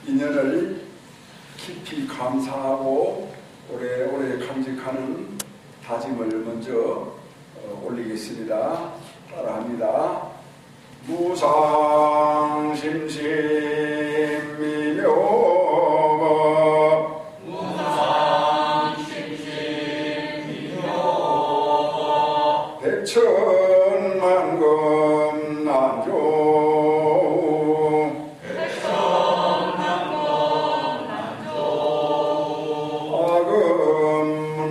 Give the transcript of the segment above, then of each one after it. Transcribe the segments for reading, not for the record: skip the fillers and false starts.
인연을 깊이 감사하고 오래오래 간직하는 다짐을 먼저 올리겠습니다. 따라합니다. 무상심심미묘 백천만금 난조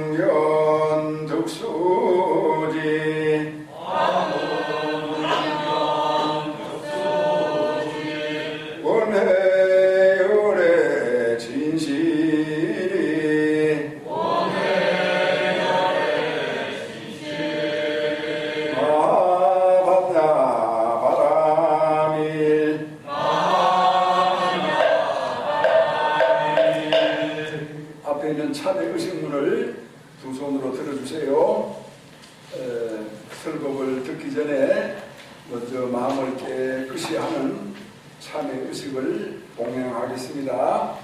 아금문견 득수지 원해열의 진실이 마하반야 바람일 앞에 있는 차대 의식문을 두 손으로 들어주세요. 설법을 듣기 전에 먼저 마음을 깨끗이 하는 참회 의식을 봉행하겠습니다.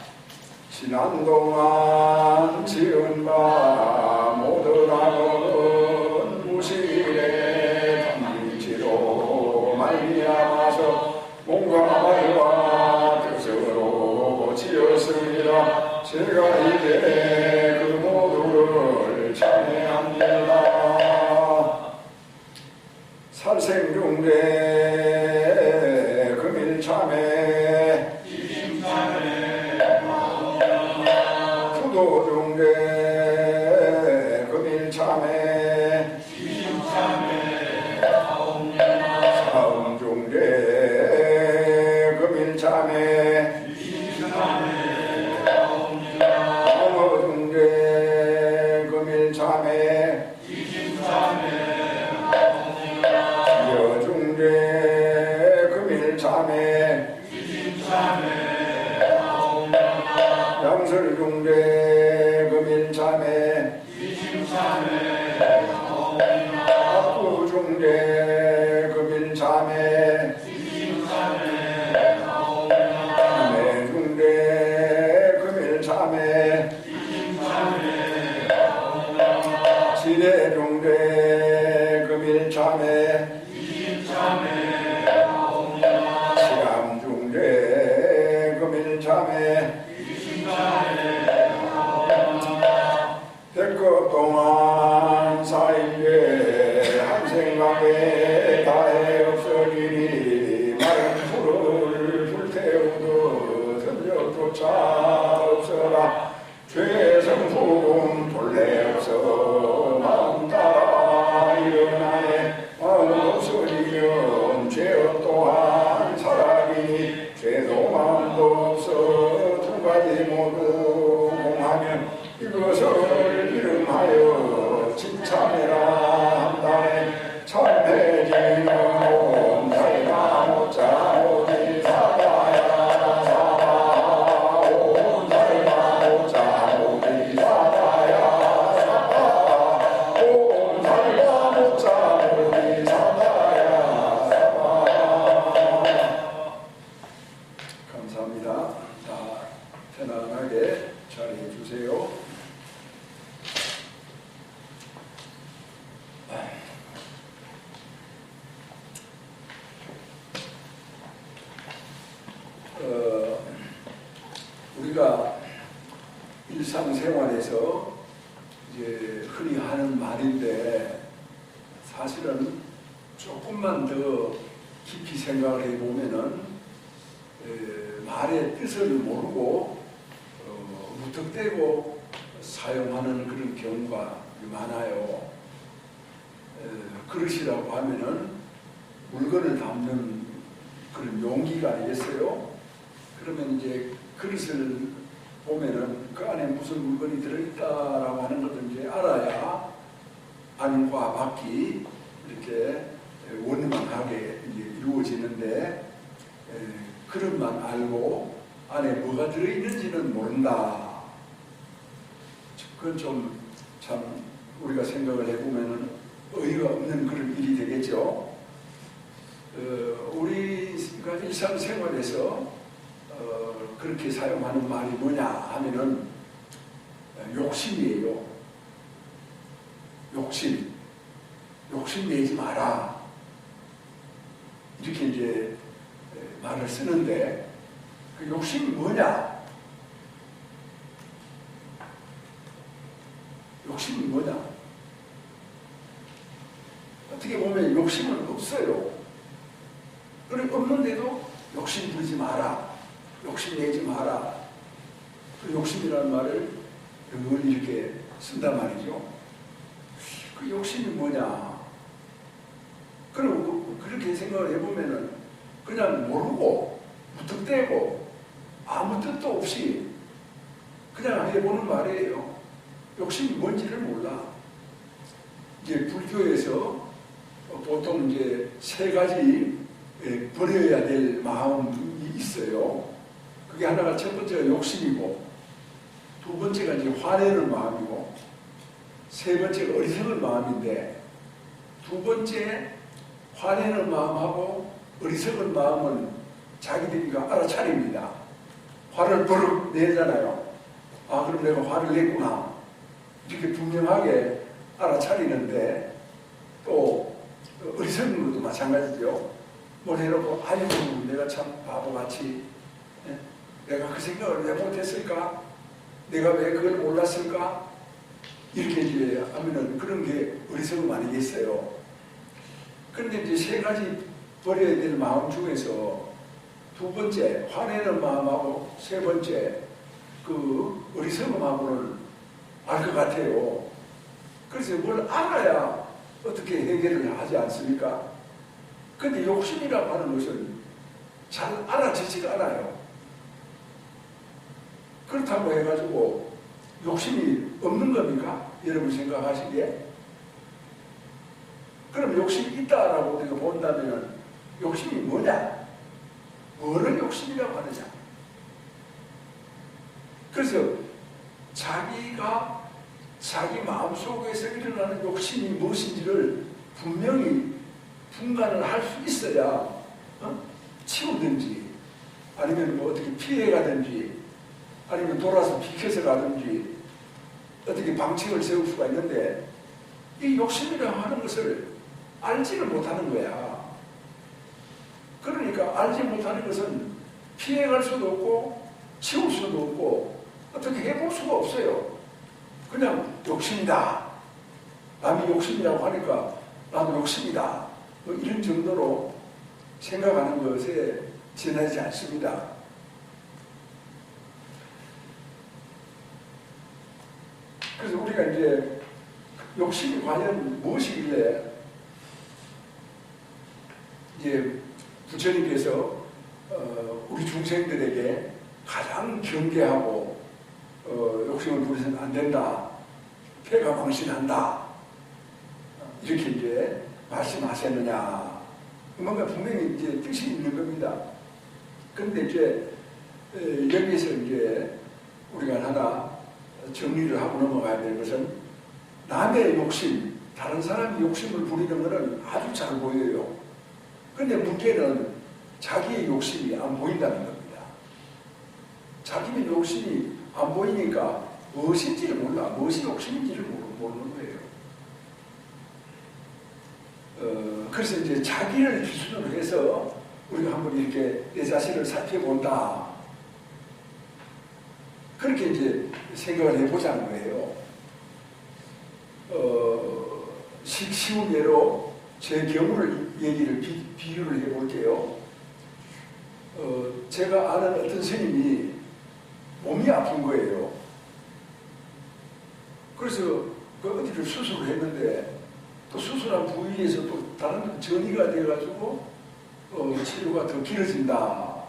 지난 동안 지은 바 모두 나는 무실의 탐지로 말미암아서 몸과 말과 뜻으로 지었으리라. 제가 이제 그 모두를 참회합니다. 살생중대 금일참회 구도중대 금일참회 사음중대 금일참회 영어중대 금일참회 여중대 금일참회 양설중대 금일참회 학구중대 금일참회 내중대 금일참회 지내중대 금일참회 시암중대 금일참회 백급 동안 사일에 한 생각에 다해 없으리니 마른 불을 불태우듯 흔적조차 없어라. 죄의 성품 본래 없어 마음 따라 일어나에 마음 없어지면 죄업 또한 사라지니 죄도 마음도 없어 두 가지 모두 공하면 이것을 이름하여 진참해라 한다네. 참회지는 온살가 못자 오지 사다야 사다 온살가 못자 오지 사다야 사다 온살가 못자 오지 사다야 사다. 감사합니다. 다 편안하게 자리해 주세요. 우리가 일상생활에서 이제 흔히 하는 말인데 사실은 조금만 더 깊이 생각을 해보면은 말의 뜻을 모르고 무턱대고 사용하는 그런 경우가 많아요. 그릇이라고 하면은 물건을 담는 그런 용기가 아니겠어요? 그러면 이제 그릇을 보면은 그 안에 무슨 물건이 들어있다라고 하는 것을 이제 알아야 안과 밖이 이렇게 원만하게 이제 이루어지는데 그릇만 알고 안에 뭐가 들어있는지는 모른다. 그건 참 우리가 생각을 해보면은 의의가 없는 그런 일이 되겠죠. 우리가 일상생활에서 그렇게 사용하는 말이 뭐냐 하면은 욕심이에요. 욕심 내지 마라. 이렇게 이제 말을 쓰는데 그 욕심이 뭐냐? 욕심이 뭐냐? 어떻게 보면 욕심은 없어요. 그래 없는데도 욕심 부리지 마라. 욕심 내지 마라. 그 욕심이라는 말을 늘 이렇게 쓴단 말이죠. 그 욕심이 뭐냐? 그리고 그렇게 생각을 해보면은 그냥 모르고 무턱대고 아무 뜻도 없이 그냥 해보는 말이에요. 욕심이 뭔지를 몰라. 이제 불교에서 보통 이제 세 가지 버려야 될 마음이 있어요. 그게 하나가 첫 번째가 욕심이고, 두 번째가 이제 화내는 마음이고, 세 번째가 어리석은 마음인데, 두 번째 화내는 마음하고 어리석은 마음은 자기들이 알아차립니다. 화를 버럭 내잖아요. 아, 그럼 내가 화를 냈구나. 이렇게 분명하게 알아차리는데, 또 어리석은 것도 마찬가지죠. 뭘 해놓고 아이고 내가 참 바보같이 내가 그 생각을 왜 못했을까? 내가 왜 그걸 몰랐을까? 이렇게 이제 하면은 그런 게 어리석음 아니겠어요? 그런데 이제 세 가지 버려야 될 마음 중에서 두 번째 화내는 마음하고 세 번째 그 어리석음하고는 알 것 같아요. 그래서 뭘 알아야 어떻게 해결을 하지 않습니까? 근데 욕심이라고 하는 것은 잘 알아지지가 않아요. 그렇다고 해가지고 욕심이 없는 겁니까? 여러분 생각하시기에? 그럼 욕심이 있다라고 우리가 본다면 욕심이 뭐냐? 뭐를 욕심이라고 하느냐? 그래서 자기가 자기 마음속에서 일어나는 욕심이 무엇인지를 분명히 분간을 할 수 있어야 치우든지 아니면 뭐 어떻게 피해가든지 아니면 돌아서 비켜서 가든지 어떻게 방책을 세울 수가 있는데 이 욕심이라고 하는 것을 알지를 못하는 거야. 그러니까 알지 못하는 것은 피해갈 수도 없고 치울 수도 없고 어떻게 해볼 수가 없어요. 그냥 욕심이다. 남이 욕심이라고 하니까 나도 욕심이다. 뭐 이런 정도로 생각하는 것에 지나지 않습니다. 그래서 우리가 이제 욕심이 과연 무엇이길래 이제 부처님께서 우리 중생들에게 가장 경계하고 욕심을 부리서는 안 된다. 폐가 망신한다. 이렇게 이제 말씀하셨느냐. 뭔가 분명히 이제 뜻이 있는 겁니다. 그런데 이제 여기에서 이제 우리가 하나 정리를 하고 넘어가야 될 것은 남의 욕심, 다른 사람이 욕심을 부리는 것은 아주 잘 보여요. 그런데 문제는 자기의 욕심이 안 보인다는 겁니다. 자기의 욕심이 안 보이니까 무엇인지를 몰라. 무엇이 욕심인지를 모르는 거예요. 그래서 이제 자기를 기준으로 해서 우리가 한번 이렇게 내 자신을 살펴본다. 그렇게 이제 생각을 해보자는 거예요. 쉬운 예로 제 경우를 얘기를 비유를 해볼게요. 제가 아는 어떤 스님이 몸이 아픈 거예요. 그래서 그 어디를 수술을 했는데 또 수술한 부위에서 또 다른 전이가 돼가지고 치료가 더 길어진다.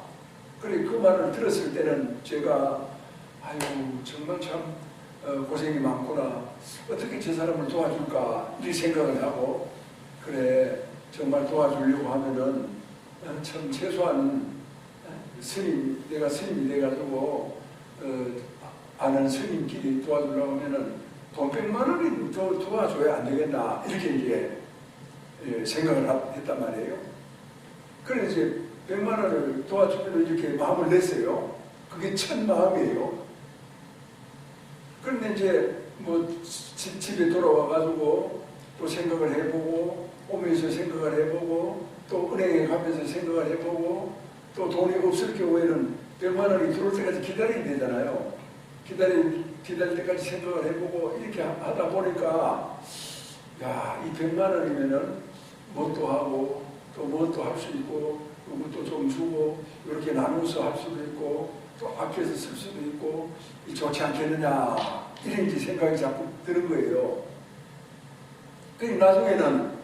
그래 그 말을 들었을 때는 제가 아유 정말 참 고생이 많구나. 어떻게 저 사람을 도와줄까 이 생각을 하고 그래 정말 도와주려고 하면은 참 최소한 스님 내가 스님이 돼가지고 아는 스님끼리 도와주려고 하면은 돈 100만 원이 더 도와줘야 안 되겠나 이렇게 이제 생각을 했단 말이에요. 그래서 이제 100만 원을 도와주기로 이렇게 마음을 냈어요. 그게 첫 마음이에요. 그런데 이제 뭐 집에 돌아와가지고 또 생각을 해보고, 오면서 생각을 해보고, 또 은행에 가면서 생각을 해보고, 또 돈이 없을 경우에는 100만 원이 들어올 때까지 기다려야 되잖아요. 기다릴 때까지 생각을 해보고 이렇게 하다 보니까 야, 이 100만 원이면은 뭣도 하고 또 뭣도 할 수 있고, 그리고 또 좀 주고 이렇게 나누어서 할 수도 있고 또 아껴서 쓸 수도 있고 좋지 않겠느냐, 이런 이제 생각이 자꾸 드는 거예요. 그러니까 나중에는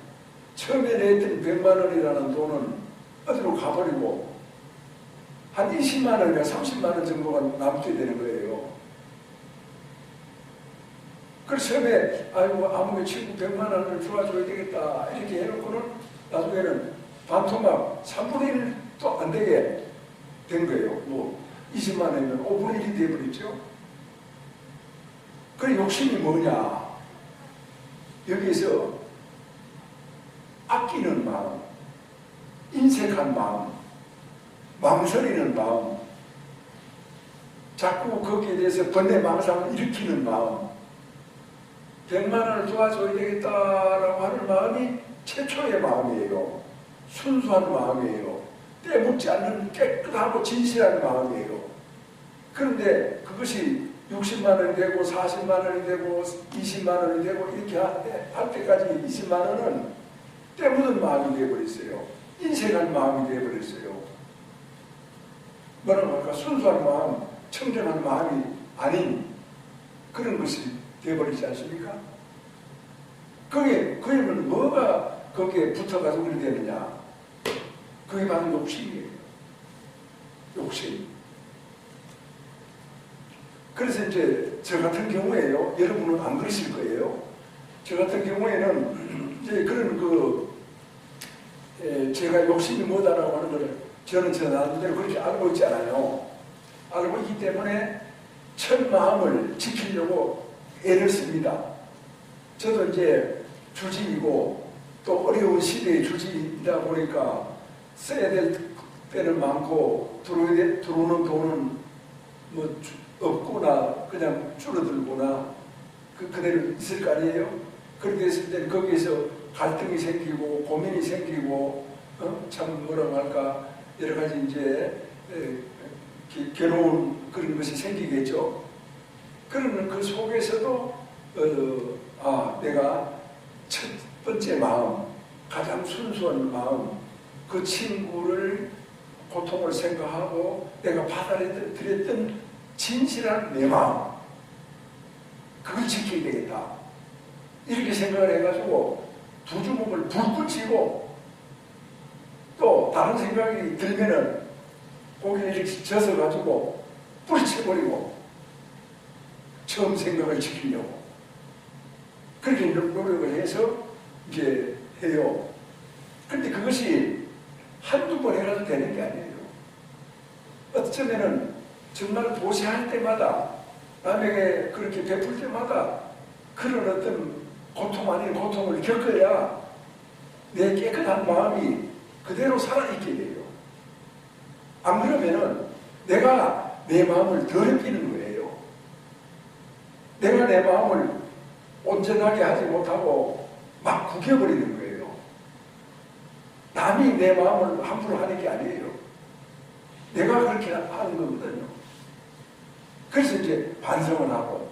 처음에 냈던 100만 원이라는 돈은 어디로 가버리고 한 20만 원이나 30만 원 정도가 남게 되는 거예요. 그래서 처음에 아이고 아무개 친구 100만 원을 도와줘야 되겠다 이렇게 해놓고는 나중에는 반토막 3분의 1도 안 되게 된 거예요. 뭐 20만 원이면 5분의 1이 되어버렸죠. 그 욕심이 뭐냐, 여기에서 아끼는 마음, 인색한 마음, 망설이는 마음, 자꾸 거기에 대해서 번뇌망상을 일으키는 마음, 100만 원을 도와줘야 되겠다라고 하는 마음이 최초의 마음이에요. 순수한 마음이에요. 때묻지 않는 깨끗하고 진실한 마음이에요. 그런데 그것이 60만 원이 되고 40만 원이 되고 20만 원이 되고 이렇게 할 때까지 20만 원은 때묻은 마음이 되어버렸어요. 인색한 마음이 되어버렸어요. 뭐라고 할까? 순수한 마음, 청정한 마음이 아닌 그런 것이 되어버리지 않습니까? 그러면 뭐가 거기에 붙어가지고 그렇게 되느냐? 그게 바로 욕심이에요. 욕심. 그래서 이제 저 같은 경우에요, 여러분은 안 그러실 거예요. 저 같은 경우에는 이제 그런 제가 욕심이 뭐다라고 하는 걸 저는 저 나름대로 그렇게 알고 있잖아요. 알고 있기 때문에 첫 마음을 지키려고 애를 씁니다. 저도 이제 주지이고 또 어려운 시대의 주지이다 보니까 써야 될 때는 많고 들어오는 돈은 뭐 없거나 그냥 줄어들거나 그대로 있을 거 아니에요. 그렇게 했을 때 거기에서 갈등이 생기고 고민이 생기고 참 뭐라고 할까 여러 가지 이제 괴로운 그런 것이 생기겠죠. 그러면 그 속에서도 내가 첫 번째 마음, 가장 순수한 마음, 그 친구를 고통을 생각하고 내가 받아들였던 진실한 내 마음, 그걸 지켜야 되겠다 이렇게 생각을 해가지고 두 주먹을 불끈 쥐고 또 다른 생각이 들면은 고개를 이렇게 젖어가지고 뿌리쳐버리고 처음 생각을 지키려고 그렇게 노력을 해서 이제 해요. 그런데 그것이 한두 번 해가지고 되는 게 아니에요. 어쩌면은 정말 보시할 때마다 남에게 그렇게 베풀 때마다 그런 어떤 고통 아닌 고통을 겪어야 내 깨끗한 마음이 그대로 살아있게 돼요. 안 그러면은 내가 내 마음을 더럽히는 거예요. 내가 내 마음을 온전하게 하지 못하고 막 구겨버리는 거예요. 남이 내 마음을 함부로 하는 게 아니에요. 내가 그렇게 하는 거거든요. 그래서 이제 반성을 하고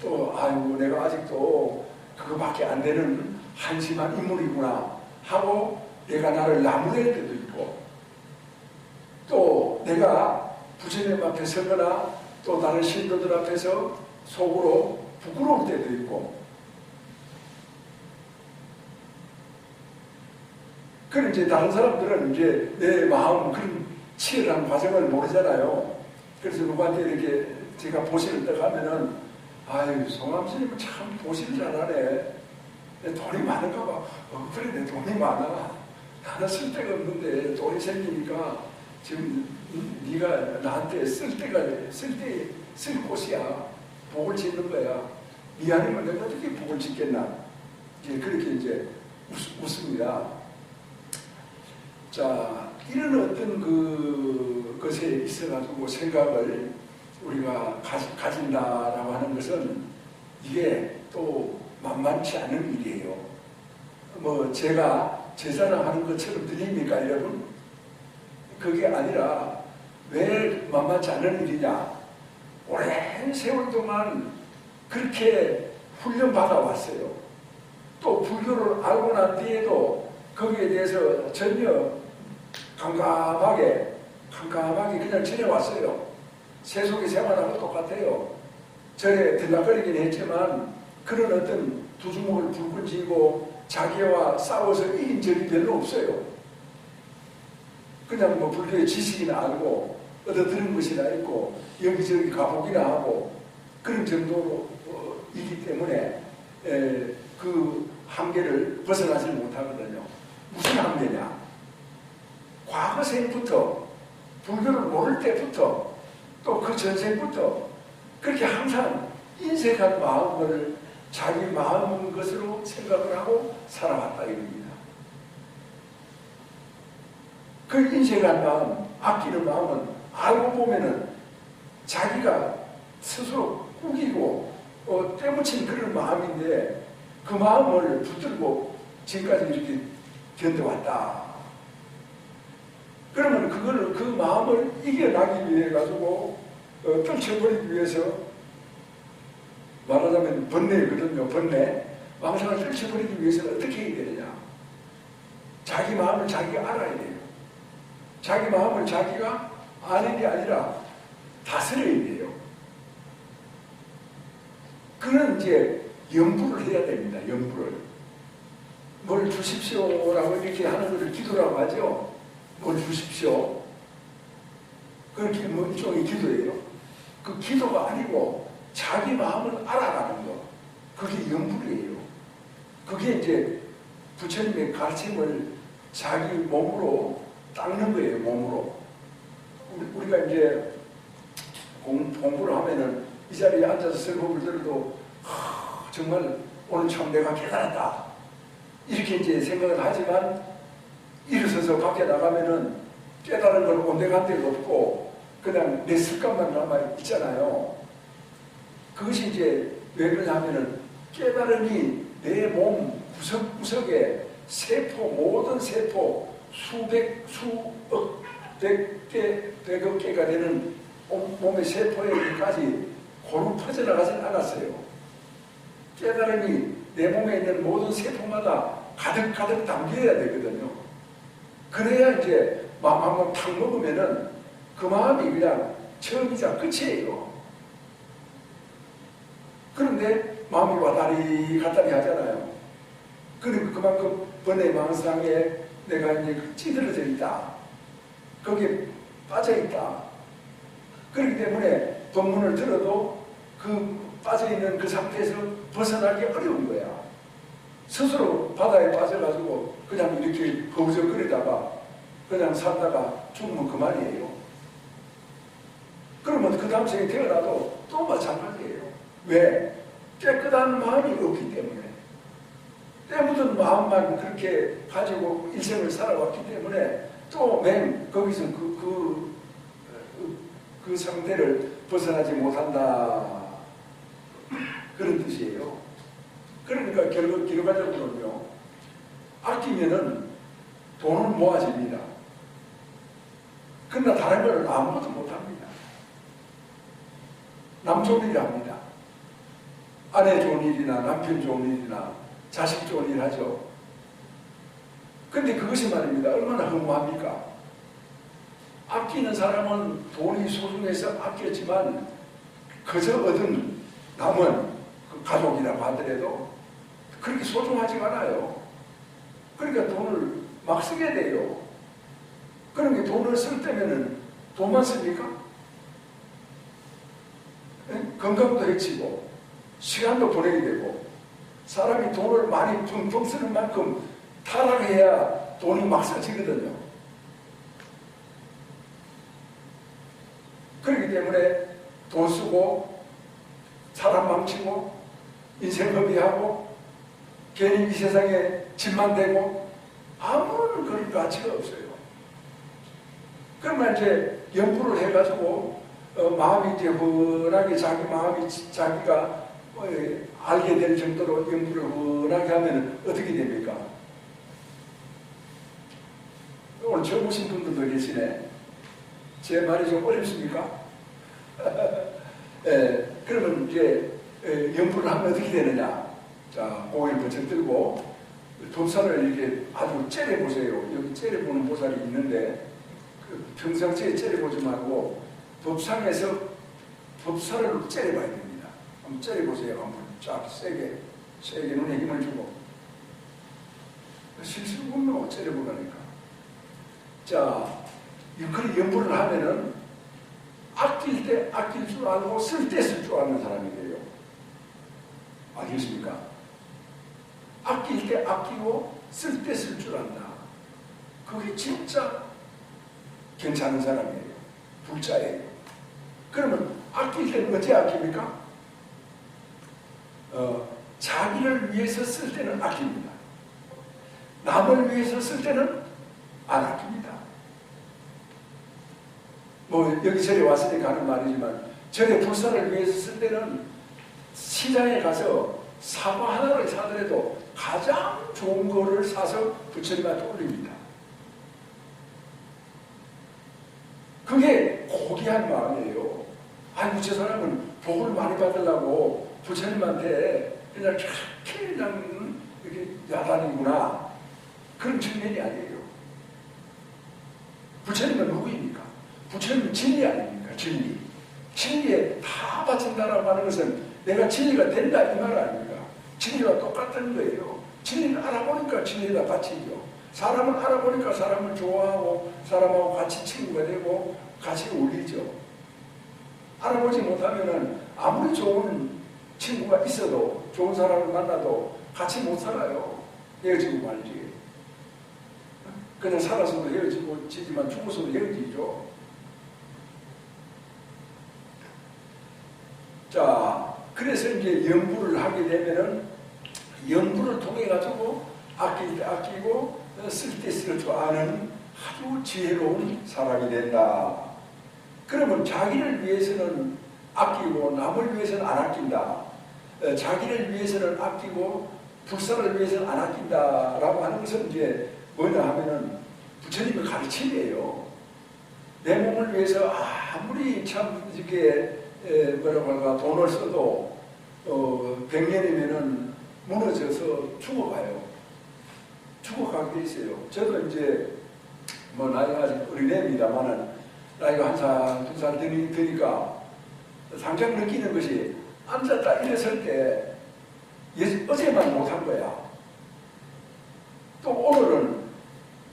또 아이고 내가 아직도 그거밖에 안 되는 한심한 인물이구나 하고 내가 나를 나무랄 때도 있고 또 내가 부처님 앞에 서거나 또 다른 신도들 앞에서 속으로 부끄러울 때도 있고 그럼 이제 다른 사람들은 이제 내 마음 그런 치열한 과정을 모르잖아요. 그래서 누구한테 이렇게 제가 보시를 딱 하면은 아유 송암 스님은 참 보시를 잘하네. 내 돈이 많은가 봐. 그래 내 돈이 많아. 나는 쓸데가 없는데 돈이 생기니까 지금 네가 나한테 쓸 곳이야. 복을 짓는 거야. 네 아니면 내가 어떻게 복을 짓겠나. 이제 그렇게 이제 웃습니다. 자, 이런 어떤 것에 있어가지고 생각을 우리가 가진다라고 하는 것은 이게 또 만만치 않은 일이에요. 뭐 제가 제 자랑하는 것처럼 들립니까 여러분? 그게 아니라 왜 만만치 않은 일이냐? 오랜 세월 동안 그렇게 훈련받아 왔어요. 또 불교를 알고 난 뒤에도 거기에 대해서 전혀 깜깜하게 그냥 지내왔어요. 세속의 생활하고 똑같아요. 절에 들락거리긴 했지만 그런 어떤 두 주먹을 불끈 쥐고 자기와 싸워서 이긴 적이 별로 없어요. 그냥 뭐 불교의 지식이나 알고 얻어들은 것이나 있고 여기저기 가보기나 하고 그런 정도로 이기 때문에 그 한계를 벗어나지 못하거든요. 무슨 한계냐? 과거생부터 불교를 모를 때부터 또 그 전생부터 그렇게 항상 인색한 마음을 자기 마음인 것으로 생각을 하고 살아왔다 이겁니다. 그 인색한 마음, 아끼는 마음은 알고 보면은 자기가 스스로 꾸기고 때묻힌 그런 마음인데 그 마음을 붙들고 지금까지 이렇게 견뎌왔다. 그러면 그 마음을 이겨나기 위해 가지고 떨쳐버리기 위해서 말하자면 번뇌거든요. 번뇌. 망상을 떨쳐버리기 위해서는 어떻게 해야 되느냐? 자기 마음을 자기가 알아야 돼요. 자기 마음을 자기가 아는 게 아니라 다스려야 돼요. 그런 이제 연구를 해야 됩니다. 연구를. 뭘 주십시오라고 이렇게 하는 것을 기도라고 하죠. 뭘 주십시오. 그렇게 뭐 일종의 기도예요. 그 기도가 아니고 자기 마음을 알아가는 거. 그게 연불이에요. 그게 이제 부처님의 가르침을 자기 몸으로 닦는 거예요. 몸으로. 우리가 이제 공부를 하면은 이 자리에 앉아서 설법을 들어도 정말 오늘 참 내가 깨달았다. 이렇게 이제 생각을 하지만 일어서서 밖에 나가면은 깨달은 건 온데간데가 없고 그냥 내 습관만 남아있잖아요. 그것이 이제 왜 그러냐면은 깨달음이 내 몸 구석구석에 세포, 모든 세포 수백, 수억, 백억 개가 되는 몸의 세포에까지 고루 퍼져나가지는 않았어요. 깨달음이 내 몸에 있는 모든 세포마다 가득가득 담겨야 되거든요. 그래야 이제 마음 한번 탁 먹으면은 그 마음이 그냥 처음이자 끝이에요. 그런데 마음이 왔다리 갔다리 하잖아요. 그러니까 그만큼 번뇌 망상에 내가 이제 찌들어져 있다. 거기에 빠져 있다. 그렇기 때문에 법문을 들어도 그 빠져있는 그 상태에서 벗어나기 어려운 거야. 스스로 바다에 빠져가지고 그냥 이렇게 허우적거리다가 그냥 살다가 죽으면 그만이에요. 그러면 그 다음 생에 태어나도 또 마찬가지예요. 왜? 깨끗한 마음이 없기 때문에. 때묻은 마음만 그렇게 가지고 일생을 살아왔기 때문에 또 맨 거기서 그 상태를 벗어나지 못한다. 그런 뜻이에요. 그러니까 결과적으로는요, 아끼면은 돈은 모아집니다. 그러나 다른 걸 아무것도 못합니다. 남 좋은 일 합니다. 아내 좋은 일이나 남편 좋은 일이나 자식 좋은 일 하죠. 근데 그것이 말입니다. 얼마나 허무합니까? 아끼는 사람은 돈이 소중해서 아꼈지만 그저 얻은 남은 그 가족이라고 하더라도 그렇게 소중하지 않아요. 그러니까 돈을 막 쓰게 돼요. 그러니까 돈을 쓸 때면은 돈만 씁니까? 건강도 해치고 시간도 보내게 되고 사람이 돈을 많이 펑펑 쓰는 만큼 타락해야 돈이 막 써지거든요. 그렇기 때문에 돈 쓰고 사람 망치고 인생 허비하고 괜히 이 세상에 집만 대고 아무런 그런 가치가 없어요. 그러면 이제 연구를 해가지고 마음이 이제 훤하게 자기 마음이 자기가 알게 될 정도로 연구를 훤하게 하면 어떻게 됩니까? 오늘 처음 오신 분들도 계시네. 제 말이 좀 어렵습니까? 그러면 이제 연구를 하면 어떻게 되느냐? 자, 고개를 번쩍 들고 법사를 이렇게 아주 째려보세요. 여기 째려보는 보살이 있는데 평상시에 째려보지 말고 법상에서 법사를 째려봐야 됩니다. 한번 째려보세요. 한번 쫙 세게 눈에 힘을 주고 실수군요. 째려보라니까. 자, 그런 연구를 하면은 아낄 때 아낄 줄 알고 쓸 때 쓸 줄 아는 사람이 돼요. 알겠습니까? 아낄 때 아끼고 쓸 때 쓸 줄 안다. 그게 진짜 괜찮은 사람이에요. 불자예요. 그러면 아낄 때는 어찌 아낍니까? 자기를 위해서 쓸 때는 아낍니다. 남을 위해서 쓸 때는 안 아낍니다. 뭐 여기 절에 왔으니까 하는 말이지만 절에 불사를 위해서 쓸 때는 시장에 가서 사과 하나를 사더라도 가장 좋은 거를 사서 부처님한테 올립니다. 그게 고귀한 마음이에요. 아이고 저 사람은 복을 많이 받으려고 부처님한테 그냥 이렇게 야단이구나. 그런 측면이 아니에요. 부처님은 누구입니까? 부처님은 진리 아닙니까? 진리. 진리에 다 바친다라고 하는 것은 내가 진리가 된다 이 말 아닙니까? 진리와 똑같은 거예요. 진리를 알아보니까 진리가 바치죠. 사람을 알아보니까 사람을 좋아하고 사람하고 같이 친구가 되고 같이 어울리죠. 알아보지 못하면은 아무리 좋은 친구가 있어도 좋은 사람을 만나도 같이 못 살아요. 헤어지고 말지. 그냥 살아서도 헤어지고 지지만 죽어서도 헤어지죠. 자, 그래서 이제 연구를 하게 되면은 연구를 통해 가지고 아낄 때 아끼고 쓸 때 쓸 줄 아는 아주 지혜로운 사람이 된다. 그러면 자기를 위해서는 아끼고 남을 위해서는 안 아낀다. 자기를 위해서는 아끼고 불사를 위해서는 안 아낀다라고 하는 것은 이제 뭐냐 하면은 부처님의 가르침이에요. 내 몸을 위해서 아무리 참 이렇게 뭐라고 할까 돈을 써도 100년이면은 무너져서 죽어가요. 죽어가게 돼 있어요. 저도 이제 뭐 나이가 아직 어린애입니다만은 나이가 한 살, 두 살 되니까 당장 느끼는 것이 앉았다 일어설 때 어제만 못한 거야. 또 오늘은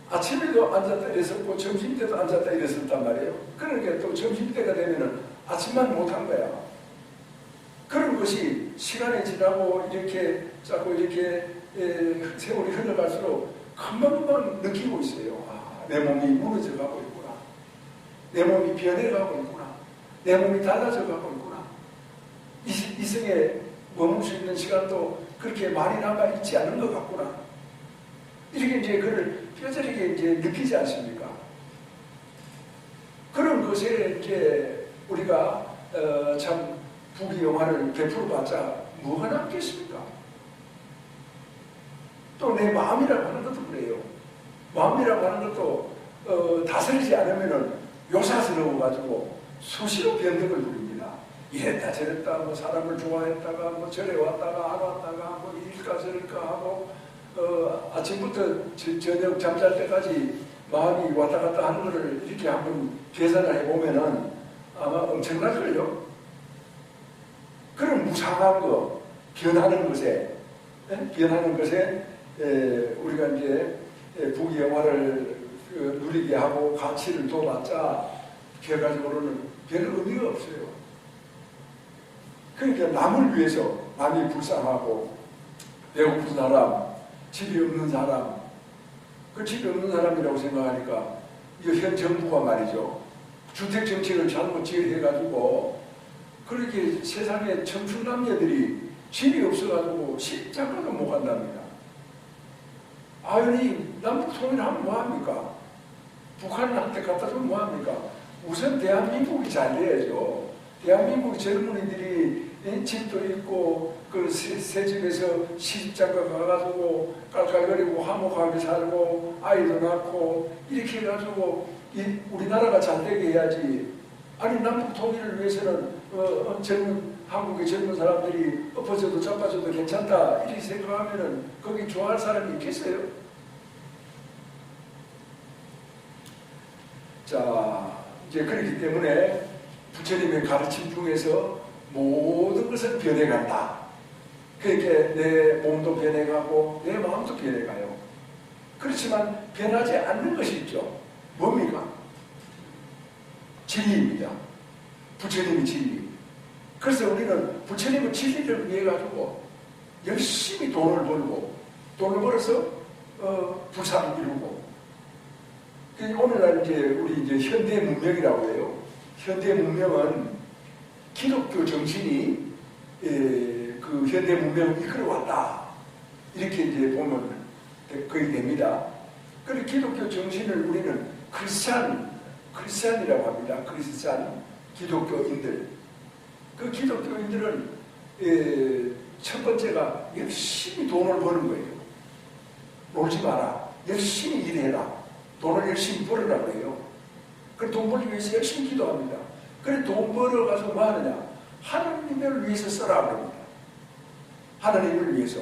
아침에도 앉았다 일어섰고 점심때도 앉았다 일어섰단 말이에요. 그러니까 또 점심때가 되면은 아침만 못한 거야. 그런 것이 시간이 지나고 이렇게 자꾸 이렇게 세월이 흘러갈수록 금방금방 느끼고 있어요. 내 몸이 무너져 가고 있구나. 내 몸이 변해가고 있구나. 내 몸이 달라져 가고 있구나. 이 생에 머물 수 있는 시간도 그렇게 많이 남아있지 않은 것 같구나. 이렇게 이제 그를 뼈저리게 이제 느끼지 않습니까? 그런 것에 이제 우리가 참 부귀영화를 베풀어봤자 뭐가 남겠습니까? 또 내 마음이라고 하는 것도 그래요. 마음이라고 하는 것도 다스리지 않으면은 요사스러워가지고 수시로 변덕을 부립니다. 이랬다 저랬다 뭐 사람을 좋아했다가 뭐 절에 왔다가 안 왔다가 뭐 이럴까 저럴까 하고 아침부터 저녁 잠잘 때까지 마음이 왔다 갔다 하는 것을 이렇게 한번 계산을 해보면은 아마 엄청날걸요. 그런 무상한 거, 변하는 것에 우리가 이제 부귀영화를 누리게 하고 가치를 둬봤자 결과적으로는 별 의미가 없어요. 그러니까 남을 위해서 남이 불쌍하고 배고픈 사람, 집이 없는 사람, 그 집이 없는 사람이라고 생각하니까 이 현 정부가 말이죠. 주택정책을 잘못 지어해가지고 그렇게 세상에 청춘 남녀들이 집이 없어가지고 시집장가도 못 간답니다. 아니 남북 통일하면 뭐합니까? 북한한테 갖다 주면 뭐합니까? 우선 대한민국이 잘 돼야죠. 대한민국 젊은이들이 집도 있고 그 새 집에서 시집장가 가가지고 깔깔거리고 화목하게 살고 아이도 낳고 이렇게 해가지고 우리나라가 잘 되게 해야지. 아니 남북 통일을 위해서는 젊은 한국의 젊은 사람들이 엎어져도 자빠져도 괜찮다 이렇게 생각하면은 거기 좋아할 사람이 있겠어요? 자, 이제 그렇기 때문에 부처님의 가르침 중에서 모든 것은 변해간다. 그러니까 내 몸도 변해가고 내 마음도 변해가요. 그렇지만 변하지 않는 것이 있죠. 뭡니까? 진리입니다. 부처님이 진리. 그래서 우리는 부처님의 진리를 위해 가지고 열심히 돈을 벌고 돈을 벌어서 부상을 이루고 오늘날 이제 우리 이제 현대 문명이라고 해요. 현대 문명은 기독교 정신이 그 현대 문명을 이끌어왔다. 이렇게 이제 보면 거의 됩니다. 그리고 기독교 정신을 우리는 크리스찬이라고 합니다. 크리스찬 기독교인들. 그 기독교인들은 첫 번째가 열심히 돈을 버는 거예요. 놀지 마라. 열심히 일해라. 돈을 열심히 벌으라고 해요. 그래서 돈 벌기 위해서 열심히 기도합니다. 그래 돈 벌어가지고 뭐 하느냐? 하나님을 위해서 써라 그럽니다. 하나님을 위해서.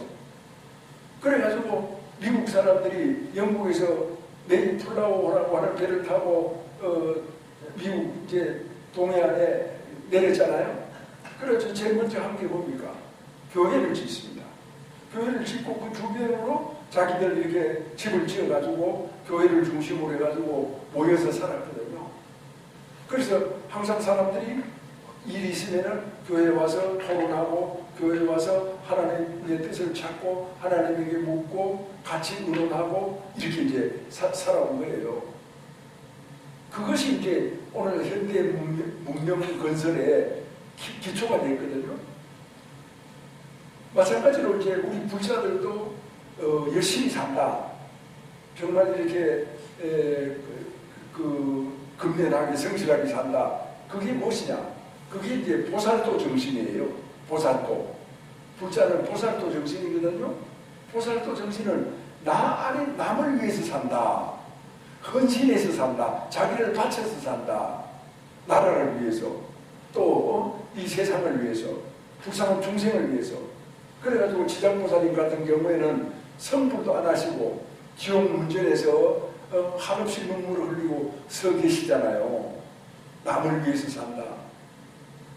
그래가지고 미국 사람들이 영국에서 메이플라워라고 하는 배를 타고 미국 이제 동해안에 내렸잖아요. 그래서 제일 먼저 한 게 뭡니까? 교회를 짓습니다. 교회를 짓고 그 주변으로 자기들 이렇게 집을 지어가지고 교회를 중심으로 해가지고 모여서 살았거든요. 그래서 항상 사람들이 일이 있으면은 교회에 와서 토론하고 교회에 와서 하나님의 뜻을 찾고 하나님에게 묻고 같이 의논하고 이렇게 이제 살아온 거예요. 그것이 이제 오늘 현대 문명 건설의 기초가 되거든요. 마찬가지로 이제 우리 부자들도 열심히 산다. 정말 이렇게 근면하게 성실하게 산다. 그게 무엇이냐? 그게 이제 보살도 정신이에요. 보살도. 부자는 보살도 정신이거든요. 보살도 정신은 나 안에 남을 위해서 산다. 헌신해서 산다. 자기를 바쳐서 산다. 나라를 위해서. 또 이 세상을 위해서. 불쌍한 중생을 위해서. 그래가지고 지장보살님 같은 경우에는 성불도 안 하시고 지옥 문전에서 한없이 눈물을 흘리고 서 계시잖아요. 남을 위해서 산다.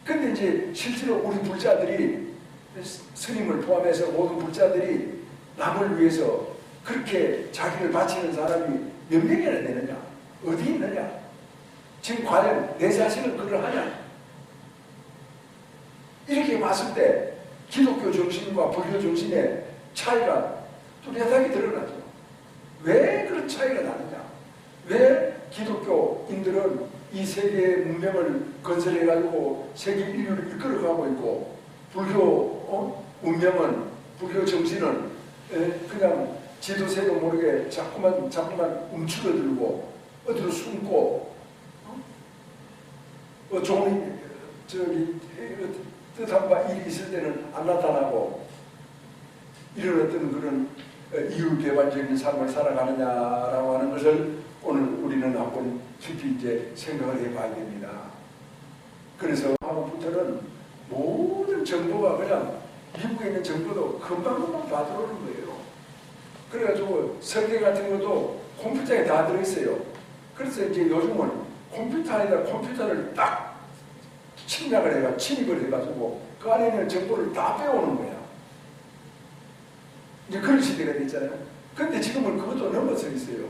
근데 이제 실제로 우리 불자들이 스님을 포함해서 모든 불자들이 남을 위해서 그렇게 자기를 바치는 사람이 몇 명이나 되느냐? 어디 있느냐? 지금 과연 내 자신은 그러하냐? 이렇게 봤을 때 기독교 정신과 불교 정신의 차이가 뚜렷하게 드러나죠. 왜 그런 차이가 나느냐? 왜 기독교인들은 이 세계의 문명을 건설해가지고 세계 인류를 이끌어가고 있고 불교 문명은 불교 정신은 그냥 지도새도 모르게 자꾸만 움츠러들고 어디로 숨고 좋은 뜻한 바 일이 있을 때는 안 나타나고 이런 어떤 그런 이율배반적인 삶을 살아가느냐라고 하는 것을 오늘 우리는 한번 깊이 이제 생각을 해봐야 됩니다. 그래서 한국부터는 모든 정보가 그냥 미국에 있는 정보도 금방금방 다 들어오는 거예요. 그래가지고 설계 같은 것도 컴퓨터에 다 들어있어요. 그래서 이제 요즘은 컴퓨터 안에다 컴퓨터를 딱 침입을 해가지고 그 안에 있는 정보를 다 빼오는 거야. 이제 그런 시대가 됐잖아요. 근데 지금은 그것도 넘어서 있어요.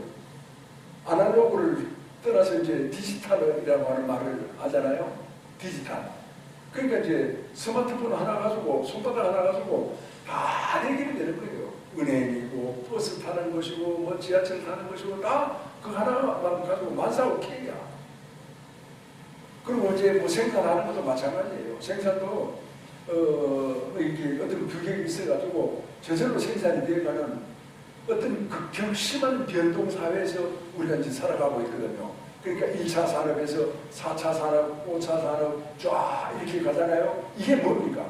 아날로그를 떠나서 이제 디지털이라고 하는 말을 하잖아요. 디지털. 그러니까 이제 스마트폰 하나 가지고 손바닥 하나 가지고 다 해결이 되는 거예요. 은행이고 버스 타는 것이고 뭐 지하철 타는 것이고 다 그 하나만 가지고 만사오케이야. 그리고 이제 뭐 생산하는 것도 마찬가지예요. 생산도 이게 어떤 규격이 있어가지고 저절로 생산이 되어가는 어떤 극심한 변동 사회에서 우리가 이제 살아가고 있거든요. 그러니까 1차 산업에서 4차 산업, 5차 산업 쫙 이렇게 가잖아요. 이게 뭡니까?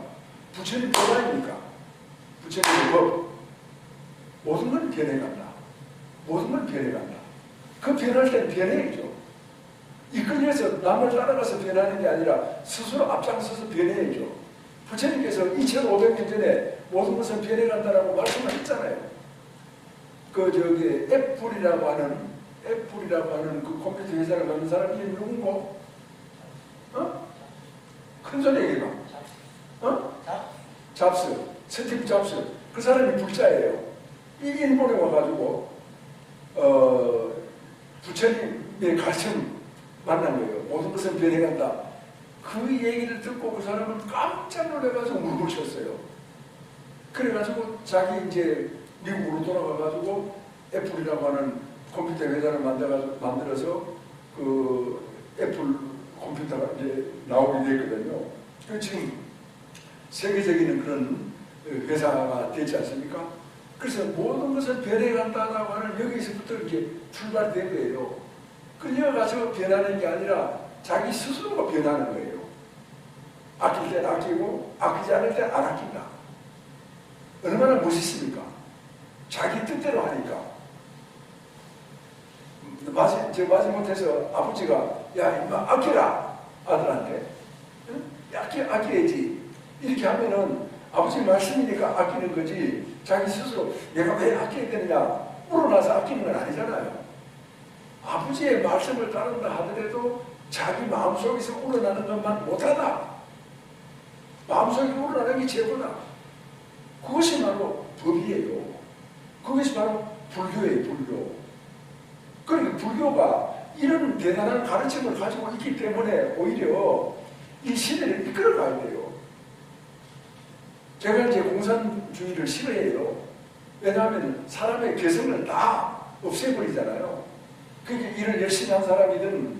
부처님 법 아닙니까? 부처님의 법. 모든 건 변해간다. 모든 건 변해간다. 그 변할 땐 변해야죠. 이끌려서 남을 따라가서 변하는 게 아니라 스스로 앞장서서 변해야죠. 부처님께서 2500년 전에 모든 것은 변해간다라고 말씀하셨잖아요. 애플이라고 하는 그 컴퓨터 회사를 만든 사람이 누군고? 큰 소리 얘기해봐. 잡스. 스티브 잡스. 그 사람이 불자예요. 이 일본에 와가지고, 부처님의 가르침 만난 거예요. 모든 것은 변해간다. 그 얘기를 듣고 그 사람은 깜짝 놀라가지고 무릎을 쳤어요. 그래가지고 자기 이제 미국으로 돌아가가지고 애플이라고 하는 컴퓨터 회사를 만들어서 그 애플 컴퓨터가 이제 나오게 됐거든요. 지금 세계적인 그런 회사가 되지 않습니까? 그래서 모든 것을 변해간다라고 하는 여기서부터 이렇게 출발된 거예요. 끌려가서 변하는 게 아니라 자기 스스로가 변하는 거예요. 아낄 땐 아끼고 아끼지 않을 땐 안 아낀다. 얼마나 멋있습니까? 자기 뜻대로 하니까. 마지못해서 아버지가 야 임마 아끼라 아들한테 응? 아껴야지 이렇게 하면은 아버지 말씀이니까 아끼는 거지 자기 스스로 내가 왜 아껴야 되느냐 우러나서 아끼는 건 아니잖아요. 아버지의 말씀을 따른다 하더라도 자기 마음속에서 우러나는 것만 못하다. 마음속에 우러나는 게 최고다. 그것이 바로 법이에요. 그것이 바로 불교예요. 불교. 그러니까 불교가 이런 대단한 가르침을 가지고 있기 때문에 오히려 이 시대를 이끌어가야 돼요. 제가 이제 공산주의를 싫어해요. 왜냐하면 사람의 개성을 다 없애버리잖아요. 그러니까 일을 열심히 한 사람이든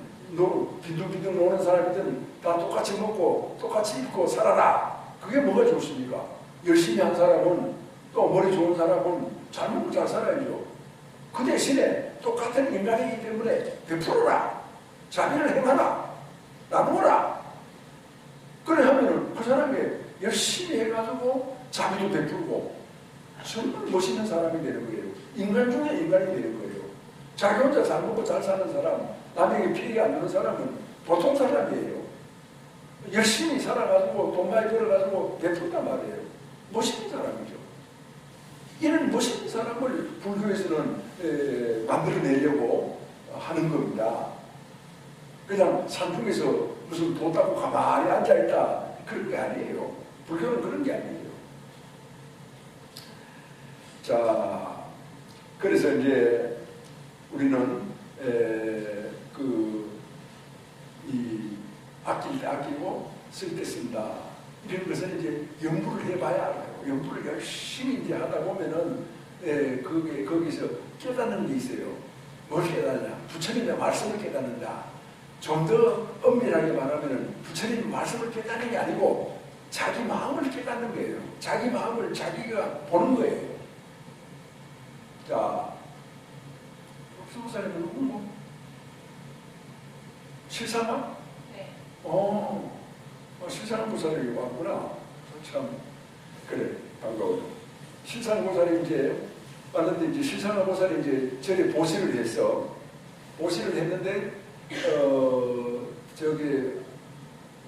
비둥비둥 노는 사람이든 다 똑같이 먹고 똑같이 입고 살아라. 그게 뭐가 좋습니까? 열심히 한 사람은 또 머리 좋은 사람은 잘 먹고 잘 살아야죠. 그 대신에 똑같은 인간이기 때문에 베풀어라. 자비를 행하라. 나누어라. 그래 하면은 그 사람이 열심히 해가지고 자비도 베풀고 정말 멋있는 사람이 되는 거예요. 인간 중에 인간이 되는 거예요. 자기 혼자 잘 먹고 잘 사는 사람, 남에게 피해가 안 되는 사람은 보통 사람이에요. 열심히 살아가지고 돈 많이 벌어가지고 베푼단 말이에요. 멋있는 사람이죠. 이런 멋있는 사람을 불교에서는 만들어내려고 하는 겁니다. 그냥 산중에서 무슨 도 따고 가만히 앉아있다 그런 게 아니에요. 불교는 그런 게 아니에요. 자, 그래서 이제 우리는 아낄 때 아끼고 쓸 때 쓴다. 이런 것은 이제 연구를 해봐야 알아요. 연구를 열심히 이제 하다 보면은 거기서 깨닫는 게 있어요. 뭘 깨닫냐? 부처님의 말씀을 깨닫는다. 좀 더 엄밀하게 말하면은 부처님의 말씀을 깨닫는 게 아니고 자기 마음을 깨닫는 거예요. 자기 마음을 자기가 보는 거예요. 자, 수부사님은 누구? 실상아? 네. 실상한 보살이 왔구나. 참, 그래, 반가워요. 실상한 보살이 이제 왔는데, 이제 실상한 보살이 이제 절에 보시를 했어. 보시를 했는데,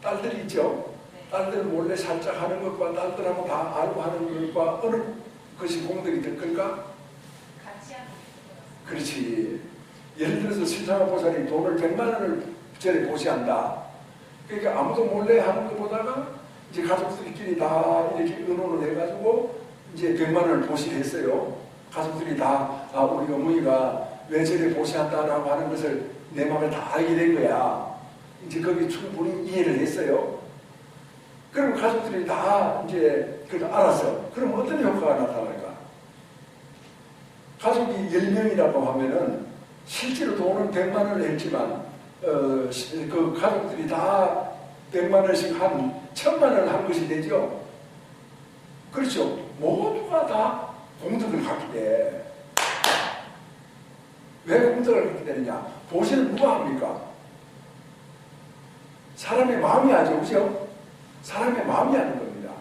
딸들이 있죠? 네. 딸들 몰래 살짝 하는 것과 딸들하고 다 알고 하는 것과 어느 것이 공덕이 될 걸까? 같이 하는 거. 그렇지. 예를 들어서 실상한 보살이 돈을 100만 원을 절에 보시한다. 그러니까 아무도 몰래 하는 것보다가 이제 가족들끼리 다 이렇게 의논을 해가지고 이제 100만 원을 보시했어요. 가족들이 다 우리 어머니가 왜 저래 보시한다라고 하는 것을 내 마음에 다 알게 된 거야. 이제 거기 충분히 이해를 했어요. 그럼 가족들이 다 이제 그걸 알았어. 그럼 어떤 효과가 나타날까? 가족이 10명이라고 하면은 실제로 돈은 100만 원을 했지만 그 가족들이 다 100만 원씩 한 1000만 원을 한 것이 되죠. 그렇죠. 모두가 다 공덕을 갖게 돼. 왜 문득을 그렇게 되느냐? 보시는 누가 합니까? 사람의 마음이 하죠. 그죠? 사람의 마음이 하는 겁니다.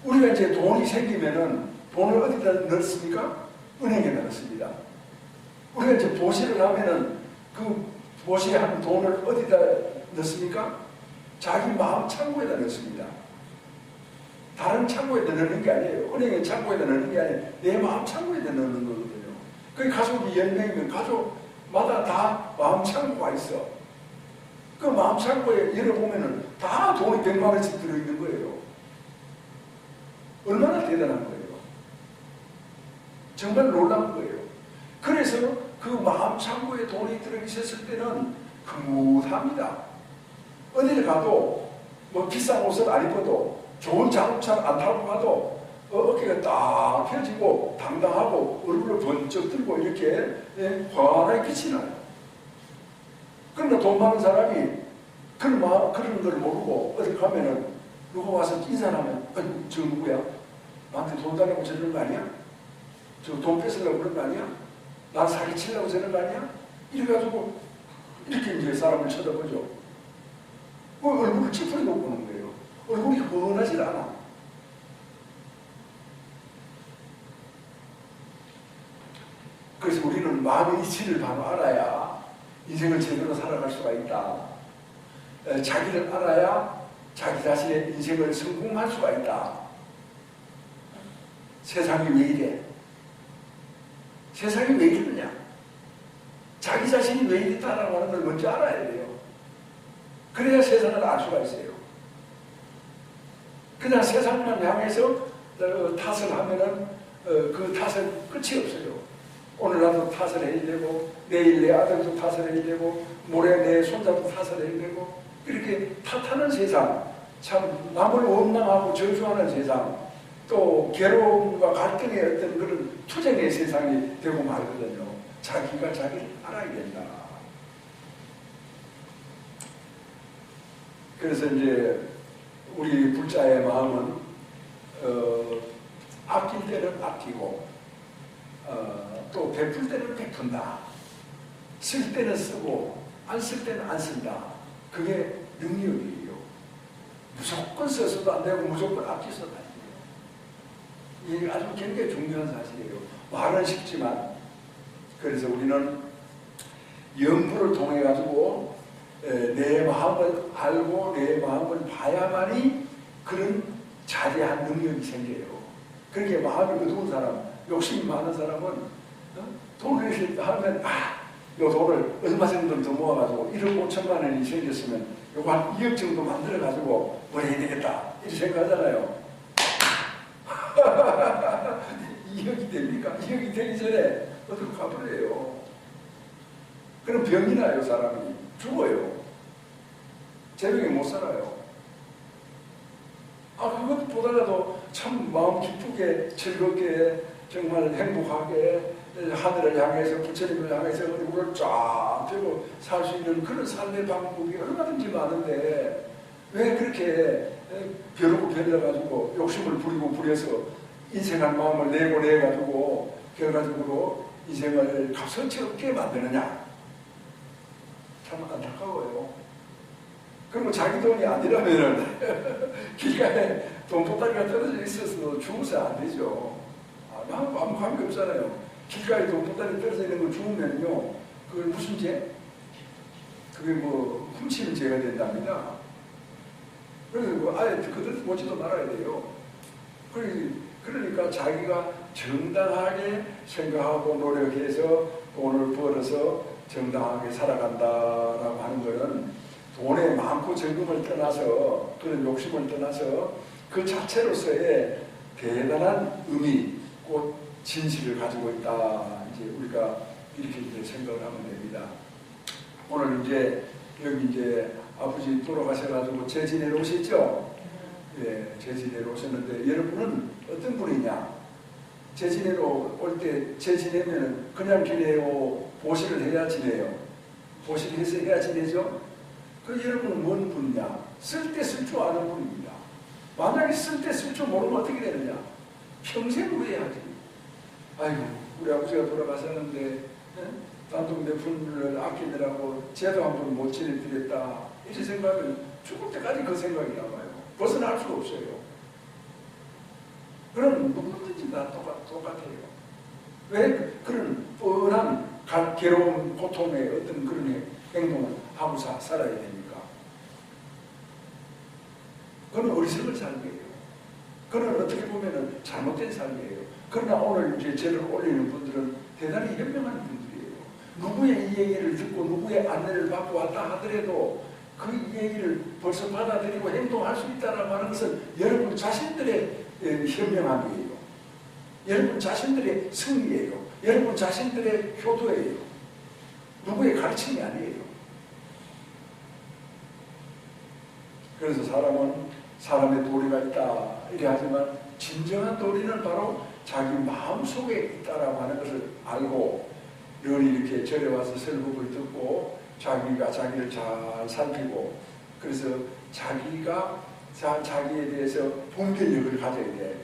우리가 이제 돈이 생기면은 돈을 어디다 넣습니까? 은행에 넣습니다. 우리가 이제 보시를 하면은 그 보시에 한 돈을 어디다 넣습니까? 자기 마음 창고에다 넣습니다. 다른 창고에다 넣는 게 아니에요. 은행의 창고에다 넣는 게 아니에요. 내 마음 창고에다 넣는 거거든요. 그 가족이 10명이면 가족마다 다 마음 창고가 있어. 그 마음 창고에 열어보면은 다 돈이 100만 원씩 들어있는 거예요. 얼마나 대단한 거예요. 정말 놀라운 거예요. 그래서 그 마음 창고에 돈이 들어있었을 때는 흐뭇합니다. 어디를 가도 뭐 비싼 옷을 안 입어도 좋은 자동차를 안 타고 가도 어깨가 딱 펴지고 당당하고 얼굴을 번쩍 들고 이렇게 환하게 빛이 나요. 그러나 돈 많은 사람이 그런 걸 모르고 어디 가면은 누가 와서 인사하면 저 누구야? 나한테 돈 달라고 저러는 거 아니야? 저 돈 뺏으려고 그런 거 아니야? 나 사기치려고 저러는 거 아니야? 이래가지고 이렇게 이제 사람을 쳐다보죠. 얼굴을 찌푸리고 보는 거예요. 얼굴이 훤하질 않아. 그래서 우리는 마음의 이치를 바로 알아야 인생을 제대로 살아갈 수가 있다. 자기를 알아야 자기 자신의 인생을 성공할 수가 있다. 세상이 왜 이래? 세상이 왜 이러느냐? 자기 자신이 왜 이랬다라고 하는 걸 먼저 알아야 돼요. 그래야 세상을 알 수가 있어요. 그냥 세상만 향해서 탓을 하면은 그 탓은 끝이 없어요. 오늘 나도 탓을 해야 되고 내일 내 아들도 탓을 해야 되고 모레 내 손자도 탓을 해야 되고 이렇게 탓하는 세상, 참 남을 원망하고 저주하는 세상, 또 괴로움과 갈등의 어떤 그런 투쟁의 세상이 되고 말거든요. 자기가 자기를 알아야 된다. 그래서 이제 우리 불자의 마음은 아낄 때는 아끼고 또 베풀 때는 베푼다. 쓸 때는 쓰고 안 쓸 때는 안 쓴다. 그게 능력이에요. 무조건 써서도 안 되고 무조건 아껴서도 안 돼요. 이게 아주 굉장히 중요한 사실이에요. 말은 쉽지만 그래서 우리는 연구를 통해 가지고 내 마음을 알고 내 마음을 봐야만이 그런 자제한 능력이 생겨요. 그렇게 마음이 어두운 사람, 욕심이 많은 사람은 돈을 하면 이 돈을 얼마 정도 더 모아가지고 1억 5천만 원이 생겼으면 요거 한 2억 정도 만들어가지고 뭘 해야 되겠다 이렇게 생각하잖아요. 2억이 됩니까? 2억이 되기 전에 어디로 가버려요. 그럼 병이 나요. 사람이 죽어요. 제병에 못 살아요. 그것보다도 참 마음 기쁘게 즐겁게 정말 행복하게 하늘을 향해서 부처님을 향해서 얼굴을 쫙 펴고 살 수 있는 그런 삶의 방법이 얼마든지 많은데 왜 그렇게 벼르고 벼려가지고 욕심을 부리고 부려서 인생한 마음을 내고 내가지고 결과적으로 인생을 값어치 없게 만드느냐. 참 안타까워요. 그리고 자기 돈이 아니라면은 길가에 돈보따리가 떨어져 있어서 죽어서 안 되죠. 아무 관계 없잖아요. 길가에 돈보따리 떨어져 있는 거 죽으면요, 그걸 무슨 죄? 그게 뭐 훔치는 죄가 된답니다. 그래서 아예 그들 보지도 말아야 돼요. 그러니까 자기가 정당하게 생각하고 노력해서 돈을 벌어서 정당하게 살아간다라고 하는 것은 돈의 많고 적음을 떠나서 그런 욕심을 떠나서 그 자체로서의 대단한 의미, 곧 진실을 가지고 있다. 이제 우리가 이렇게 이제 생각을 하면 됩니다. 오늘 이제 여기 이제 아버지 돌아가셔가지고 제지내로 오셨죠? 예, 제지내로 오셨는데 여러분은 어떤 분이냐? 제지내로 올 때 제지내면은 그냥 지내요? 보시를 해야 지내요? 보시를 해서 해야 지내죠? 그 여러분은 뭔 분이냐? 쓸 때 쓸 줄 아는 분입니다. 만약에 쓸 때 쓸 줄 모르면 어떻게 되느냐? 평생 후회하지. 아이고 우리 아버지가 돌아가셨는데 단독 내 분을 아끼느라고 제도 한 번 못 지내드렸다. 이런 생각은 죽을 때까지 그 생각이 남아요. 벗어날 수가 없어요. 그럼 누구든지 다 똑같아요. 왜 그런 뻔한 괴로운 고통의 어떤 그런 행동을 하고 살아야 됩니까? 그건 어리석은 삶이에요. 그건 어떻게 보면 잘못된 삶이에요. 그러나 오늘 이제 저를 올리는 분들은 대단히 현명한 분들이에요. 누구의 이 얘기를 듣고 누구의 안내를 받고 왔다 하더라도 그 얘기를 벌써 받아들이고 행동할 수 있다는 하는 것은 여러분 자신들의 현명함이에요. 여러분 자신들의 승리예요. 여러분 자신들의 효도예요. 누구의 가르침이 아니에요. 그래서 사람은 사람의 도리가 있다 이래 하지만 진정한 도리는 바로 자기 마음속에 있다라고 하는 것을 알고 늘 이렇게 절에 와서 설법을 듣고 자기가 자기를 잘 살피고 그래서 자기가 자기에 대해서 분별력을 가져야 돼.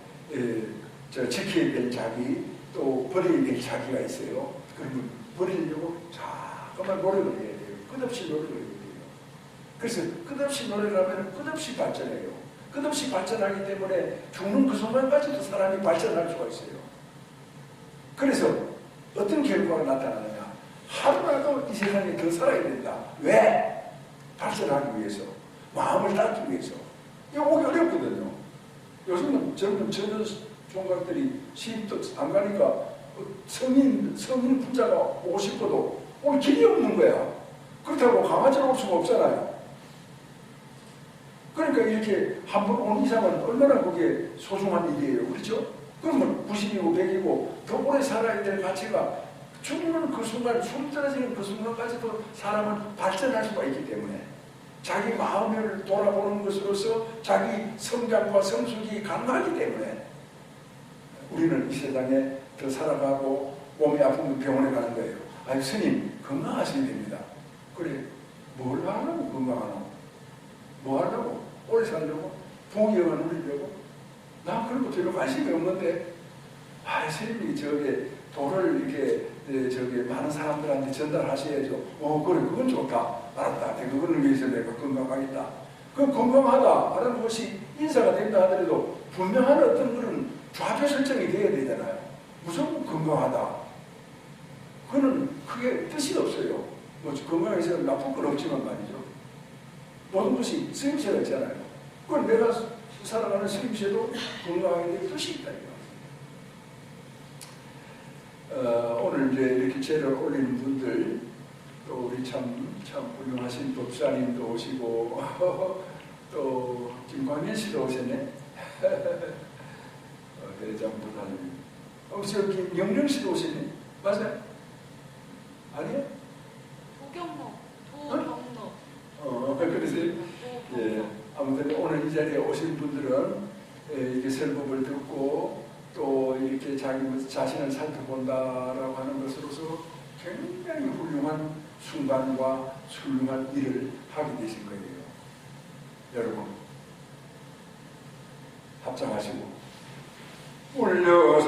지켜야 될 자기 또 버려야 될 자기가 있어요. 그러면 버리려고 자꾸만 노력을 해야 돼요. 끝없이 노력을 해야 돼요. 그래서 끝없이 노력을 하면 끝없이 발전해요. 끝없이 발전하기 때문에 죽는 그 순간까지도 사람이 발전할 수가 있어요. 그래서 어떤 결과가 나타나느냐. 하루라도 이 세상에 더 살아야 된다. 왜? 발전하기 위해서. 마음을 닦기 위해서. 이거 오기 어렵거든요. 요즘은 젊은 총각들이 시집도 안 가니까 성인 부자가 오고 싶어도 올 길이 없는 거야. 그렇다고 강아지로 올 수가 없잖아요. 그러니까 이렇게 한 번 온 이상은 얼마나 그게 소중한 일이에요. 그렇죠? 그러면 90이고 100이고 더 오래 살아야 될 가치가 죽는 그 순간, 숨 떨어지는 그 순간까지도 사람은 발전할 수가 있기 때문에 자기 마음을 돌아보는 것으로서 자기 성장과 성숙이 가능하기 때문에 우리는 이 세상에 더 살아가고 몸이 아프면 병원에 가는 거예요. 아니 스님 건강하셔야 됩니다. 그래 뭘 하려고 건강하노? 뭐 하려고? 오래 살려고? 부귀영화 누리려고? 나 그런 거 별로 관심이 없는데 아 스님이 저게 도를 이렇게 저기 많은 사람들한테 전달하셔야죠. 그래 그건 좋다. 알았다. 그거를 위해서 내가 건강하겠다. 그 건강하다 하는 것이 인사가 된다 하더라도 분명한 어떤 그런 좌표 설정이 돼야 되잖아요. 무조건 건강하다. 그거는 크게 뜻이 없어요. 뭐 건강해서 나쁜 건 없지만 말이죠. 모든 것이 쓰임새가 있잖아요. 그건 내가 살아가는 쓰임새도 건강하게 될 뜻이 있다. 오늘 이제 이렇게 제를 올리는 분들 또 우리 참 훌륭하신 법사님도 오시고 또 김광현 씨도 오셨네. 대장보다는 저기 영령 씨도 오셨네. 맞아요? 아니요? 도경로. 그러세요? 예. 아무튼 오늘 이 자리에 오신 분들은 이렇게 설법을 듣고 또 이렇게 자기 자신을 살펴본다라고 하는 것으로서 굉장히 훌륭한 순간과 훌륭한 일을 하게 되신 거예요. 여러분 합장하시고 울려서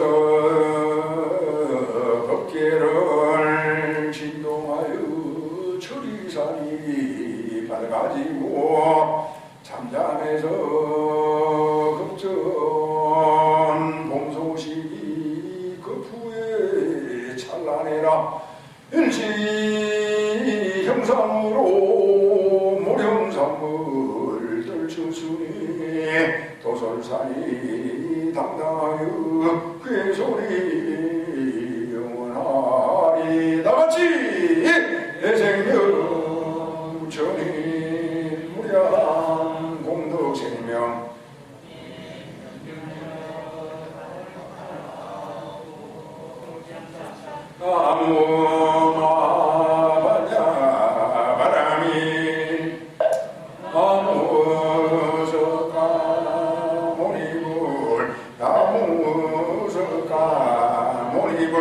법계를 진동하여 철이산이 밝아지고 잠잠해서 급전 봄소식이 급후에 찬란해라 일시 형상으로 모령산물 떨쳐수니 도솔산이 당당하여 그의 소리 영원하리 다같이 내생명 전인 무량 공덕생명 아무마바냐 바람이 아무석가 모니불 아무석가 모니불